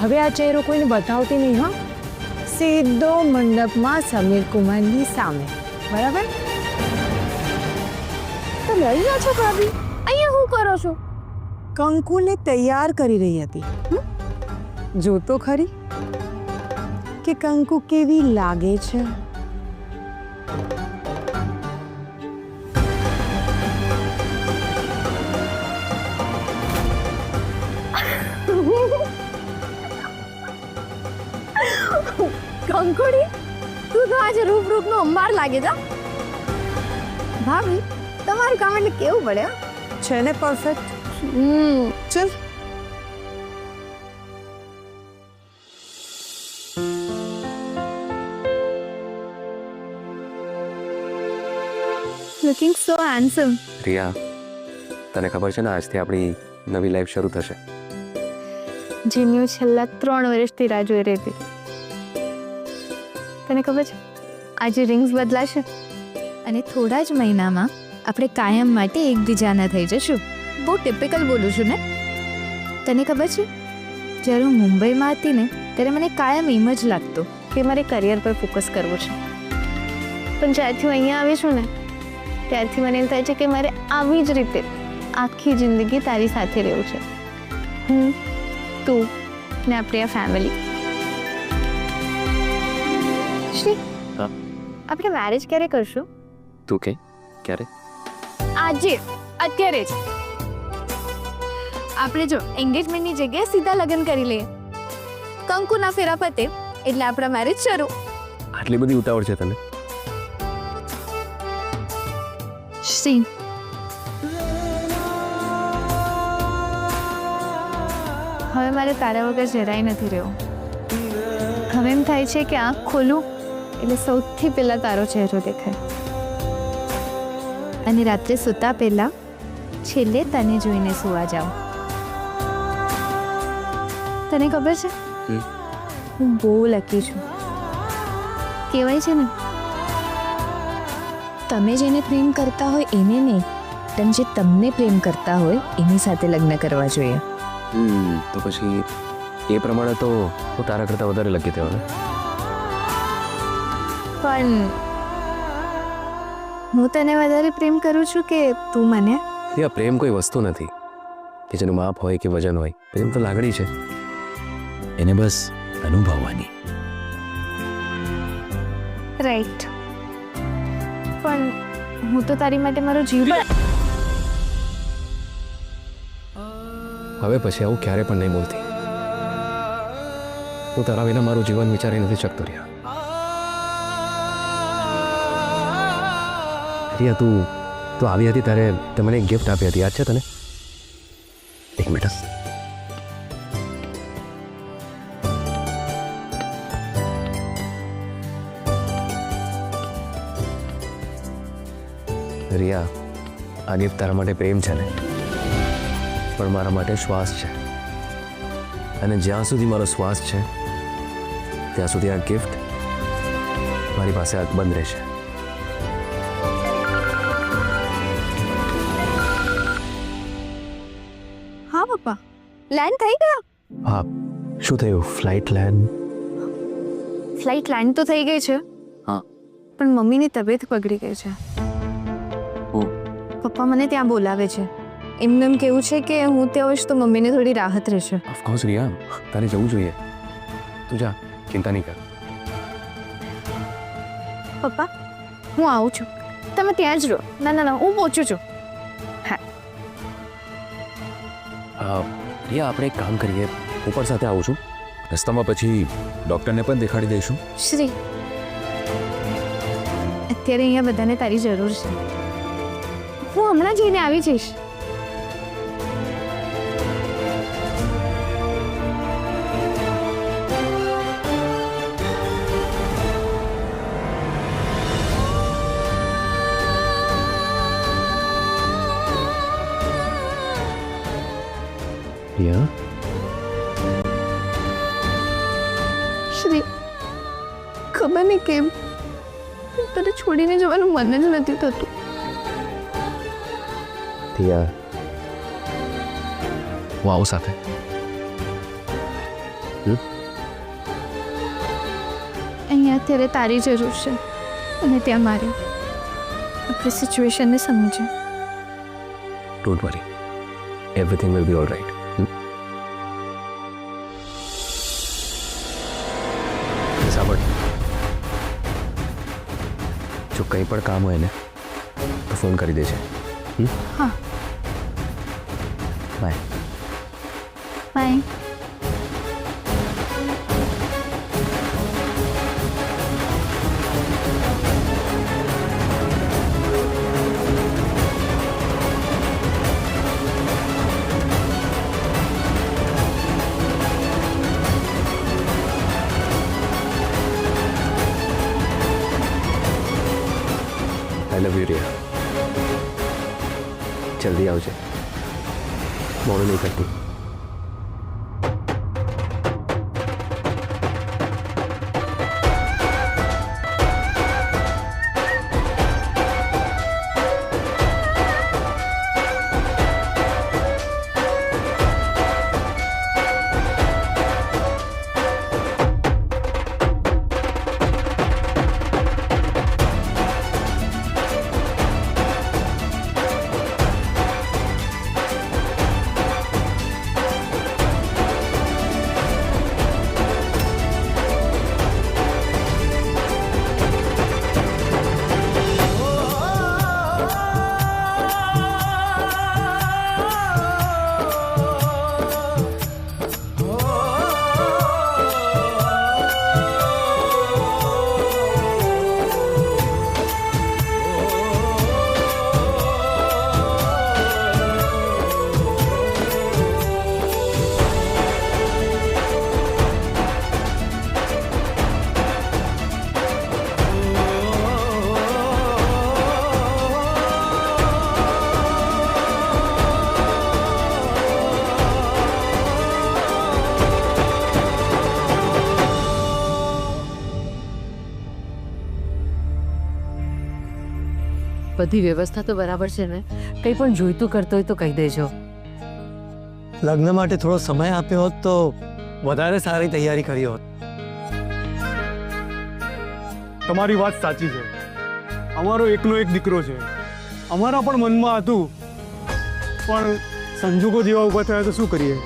હવે આ ચહેરો કોઈને બતાવતી નહીં. હા, સીધો મંડપમાં સમીર કુમારની સામે. બરાબર? તમે અહીંયા છો ભાભી? અહીંયા શું કરો છો? કંકુને તૈયાર કરી રહી હતી. જો તો ખરી કે કંકુ કેવી લાગે છે. કંકોડી, તું તો આજે રૂપનો અંબાર લાગે છે. ભાભી, તમારું કામ એટલે કેવું પડે? છે ને પરફેક્ટ. ચલ. લુકિંગ સો હેન્ડસમ. રિયા, તને ખબર છે ને આજથી આપણી નવી લાઈફ શરૂ થશે. જેની હું છેલ્લા 3 વર્ષથી રાહ જોઈ રહી હતી. તને ખબર છે આજે રિંગ્સ બદલાશે અને થોડા જ મહિનામાં આપણે કાયમ માટે એકબીજાના થઈ જશું. બહુ ટિપિકલ બોલું છું ને? તને ખબર છે જ્યારે હું મુંબઈમાં હતી ને ત્યારે મને કાયમ એમ જ લાગતું કે મારે કરિયર પર ફોકસ કરવું છે. પણ જ્યારથી હું અહીંયા આવી છું ને ત્યારથી મને એમ થાય છે કે મારે આવી જ રીતે આખી જિંદગી તારી સાથે રહેવું છે. હું, તું ને આપણી આ ફેમિલી. શ્રી, આપણે મેરેજ ક્યારે કરશું? તું કે ક્યારે? આજે, અત્યારે જ. આપણે જો એન્ગેજમેન્ટની જગ્યાએ સીધા લગ્ન કરી લઈએ. કંકુના ફેરા પતે એટલે આપણા મેરેજ શરૂ. આટલી બધી ઉતાવળ છે તને? શ્રી, હવે મારે તારા વગર જરાય નથી રહેવું. હવે એમ થાય છે કે આંખ ખોલું એટલે સૌથી પહેલા તારો ચહેરો દેખાય અને રાત્રે સૂતા પહેલા છેલ્લે તને જોઈને સુવા જાઉં. તને ખબર છે હું બહુ લકી છું. કહેવાય છે ને, તમે જેને પ્રેમ કરતા હોય એને નહીં, પણ જે તમને પ્રેમ કરતા હોય એની સાથે લગ્ન કરવા જોઈએ. તો પછી એ પ્રમાણે તો હું તારા કરતાં વધારે લકી થયો ને. પણ હું તને વધારે પ્રેમ કરું છું કે તું મને? રિયા, પ્રેમ કોઈ વસ્તુ નથી કે જેનું માપ હોય કે વજન હોય. પ્રેમ તો લાગણી છે, એને બસ અનુભવવાની. રાઈટ. પણ હું તો તારી માટે મારો જીવ પણ. હવે પછી આવું ક્યારે પણ નહીં બોલતી. હું તારા વિના મારું જીવન વિચારી નથી શકતો. રિયા, રિયા તું આવી હતી ત્યારે તે મને એક ગિફ્ટ આપી હતી, યાદ છે તને? એક મિનિટ. રિયા, આ ગિફ્ટ તારા માટે પ્રેમ છે ને, પણ મારા માટે શ્વાસ છે. અને જ્યાં સુધી મારો શ્વાસ છે ત્યાં સુધી આ ગિફ્ટ મારી પાસે બંધ રહેશે. હા પપ્પા, લેન્ડ થઈ ગયા. હા, શું થયું? Flight land? ફ્લાઇટ લેન્ડ તો થઈ ગઈ છે. હા, પણ મમ્મીની તબિયત બગડી ગઈ છે. પપ્પા મને ત્યાં બોલાવે છે. એમને એમ કેવું છે કે હું ત્યાં હોઈશ તો મમ્મીને થોડી રાહત રહેશે. ઓફકોર્સ રિયા, તારે જવું જોઈએ. તું જા, ચિંતા નહીં કર. પપ્પા, હું આવું છું, તમે ત્યાં જ રહો. ના ના ના, હું પહોંચું છું. રિયા, આપણે એક કામ કરીએ, હું પણ સાથે આવું છું. રસ્તામાં પછી ડૉક્ટરને પણ દેખાડી દઈશું. શ્રી, અત્યારે અહીંયા બધાને તારી જરૂર છે. હું હમણાં જઈને આવી જઈશ. રિયા, શ્રી, ખબર નહીં કેમ તને છોડીને જવાનું મન જ નથી થતું. રિયા, હું આવું સાથે. અહીંયા અત્યારે તારી જરૂર છે અને ત્યાં મારી. આપણી સિચ્યુએશનને સમજે. Don't worry, everything will be all right. સાંભળ, જો કંઈ પણ કામ હોય ને તો ફોન કરી દેજે. હા. Bye. Bye. I love you Riya. જલ્દી આવજે, મોડું નહીં કરતી. બધી વ્યવસ્થા તો બરાબર છે ને? કંઈ પણ જોઈતું કરતો હોય તો કહી દેજો. લગ્ન માટે થોડો સમય આપ્યો હોત તો વધારે સારી તૈયારી કરી હોત. તમારી વાત સાચી છે. અમારો એકનો એક દીકરો છે. અમારા પણ મનમાં હતું, પણ સંજોગો જેવા ઊભા થયા તો શું કરીએ.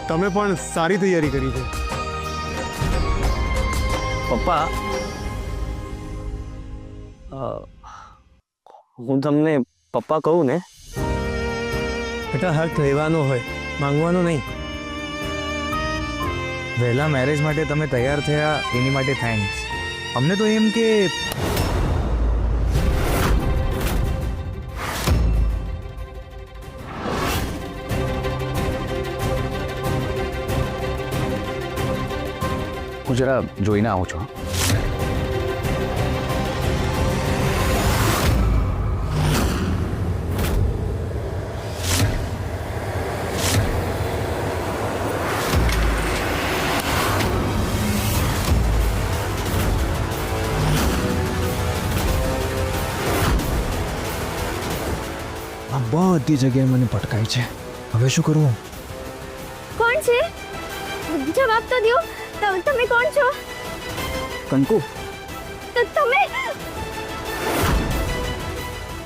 તમે પણ સારી તૈયારી કરી છે. પપ્પા, હું તમને પપ્પા કહું ને, બેટા હક રહેવાનો હોય, માંગવાનો નહીં. વહેલા મેરેજ માટે તમે તૈયાર થયા એની માટે થેન્ક્સ. અમને તો એમ કે હું જરા જોઈને આવું છું. આ બધી જગ્યાએ મને ભટકાય છે. હવે શું કરવું? કોણ છે? જવાબ તો દો. તમે કોણ છો? કંકુ,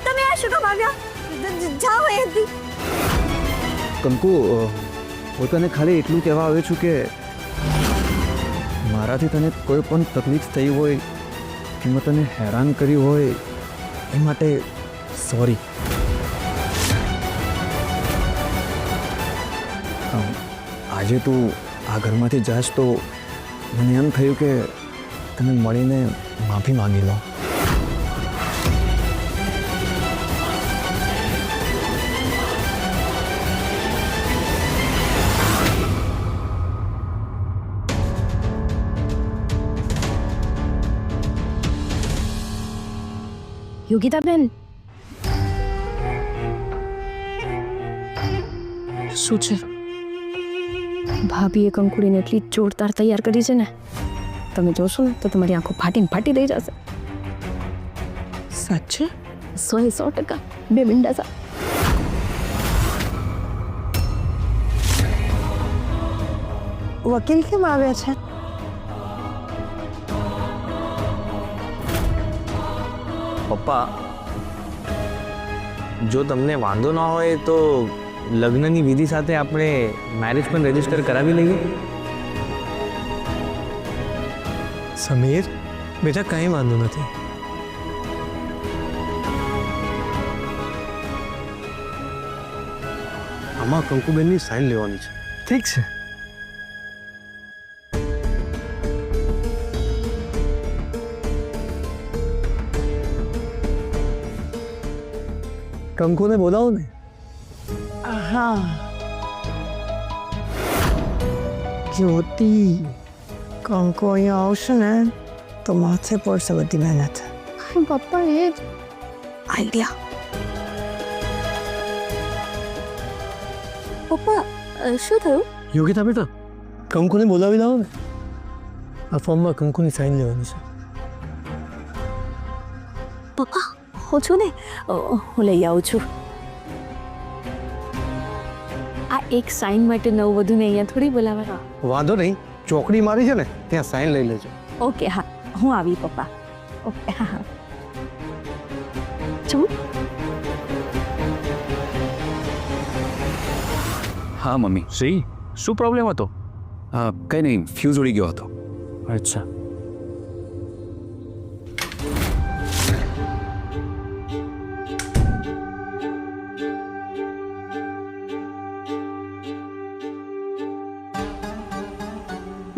તમે આ શું કામ આવ્યા? જાઓ અહીંથી. કંકુ, હું તને ખાલી એટલું કહેવા આવ્યો છું કે મારાથી તને કોઈ પણ તકલીફ થઈ હોય કે મેં તને હેરાન કર્યું હોય એ માટે સોરી. આજે તું આ ઘરમાંથી જાશ તો મને એમ થયું કે તને મળીને માફી માંગી લો. યોગિતાબેન, શું છે? ભાભીએ કંકુડીને એટલી જોરદાર તૈયાર કરી છે ને, તમે જોશો ને તો તમારી આંખો ફાટી થઈ જશે. સાચે? 100% બે મિંડા સા. વકીલ કેમ આવ્યા છે? પપ્પા, જો તમને વાંધો ના હોય તો લગ્નની વિધિ સાથે આપણે મેરેજ પણ રજીસ્ટર કરાવી લઈએ. સમીર બેટા કંઈ વાંધો નથી. આમાં કંકુબેનની સાઇન લેવાની છે. ઠીક છે. કંકુને બોલાવો ને. હા, જ્યોતિ, કંકુ અહીંયા આવશે ને તો માથે પડશે બધી મહેનત. પપ્પા એ જ આઈડિયા. પપ્પા શું થયું? યોગિતા બેટા, કંકુને બોલાવી લાવો ને. આ ફોર્મમાં કંકુની સાઇન લેવાની છે. પપ્પા હું છું ને, હું લઈ આવું છું. આ એક સાઇન માટે નવવધુને અહીંયા થોડી બોલાવવાના. વાંધો નહીં, ચોકડી મારી છે ને ત્યાં સાઇન લઈ લેજો. ઓકે હા, હું આવી પપ્પા. ઓકે હા હા. છું હા મમ્મી. શ્રી, શું પ્રોબ્લેમ હતો? કંઈ નહીં, ફ્યુઝ ઉડી ગયો હતો. અચ્છા.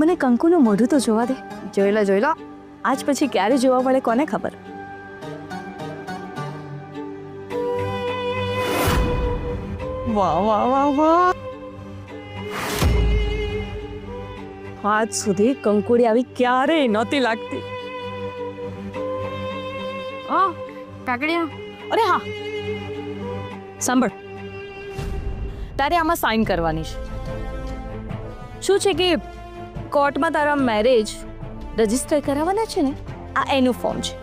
મને કંકુનું મોઢું તો જોવા દે. જોઈ લો. આજ પછી ક્યારે જોવા મળે કોને ખબર. વાહ વાહ વાહ વાહ. આજ સુધી કંકુડી આવી ક્યારેય નહોતી લાગતી. કાકડિયા, અરે હા, સાંભળ, તારે આમાં સાઇન કરવાની છે. શું છે કે કોર્ટમાં તારા મેરેજ રજીસ્ટર કરાવવાના છે ને, આ એનું ફોર્મ છે.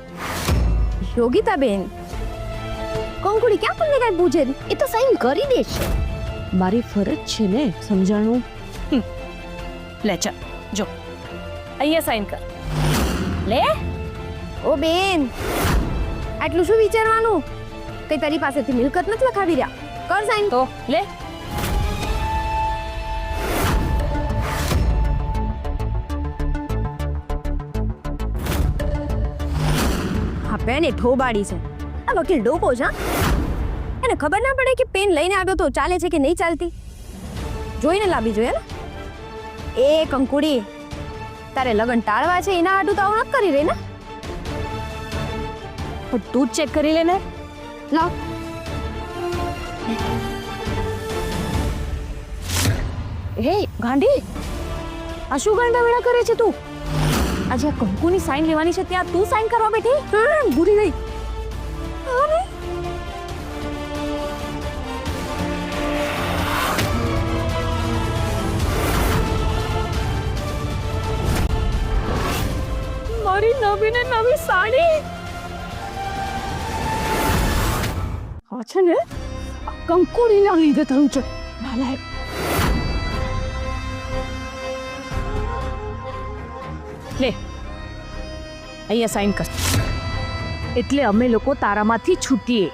યોગિતાબેન, કંકુડી ક્યાં કોને કાંઈ પૂછે? એ તો સાઈન કરી દેશે. મારી ફરજ છે ને સમજાણું. લે ચાલ, જો અહીંયા સાઇન કર. લે. ઓ બેન, આટલું શું વિચારવાનું? કઈ તારી પાસેથી મિલકત નથી લખાવી રહ્યા. કર સાઈન. તો લે. હા, પેન એ ઠોબાડી છે. આ વકીલ ડોબો છે. એને ખબર ના પડે કે પેન લઈને આવ્યો તો ચાલે છે કે નહીં ચાલતી. જોઈને લાવવી જોઈએ ને. એ કંકુડી, તારે લગન ટાળવા છે એના આડું તો આવું નથી કરી રહી ને. પણ તું જ ચેક કરી લે ને. લાવ. હે ગાંડી, આ શું ગાંડા વેળા કરે છે તું? આજે આ કંકુની સાઇન લેવાની છે ત્યાં તું સાઇન કરવા બેઠી? ભૂલી ગઈ. મારી નવી ને નવી સાડી. હા છે ને, કંકુડી ના લીધે થયું છે. નાલાયક. લે, અહીંયા સાઇન કર એટલે અમે લોકો તારામાંથી છૂટીએ.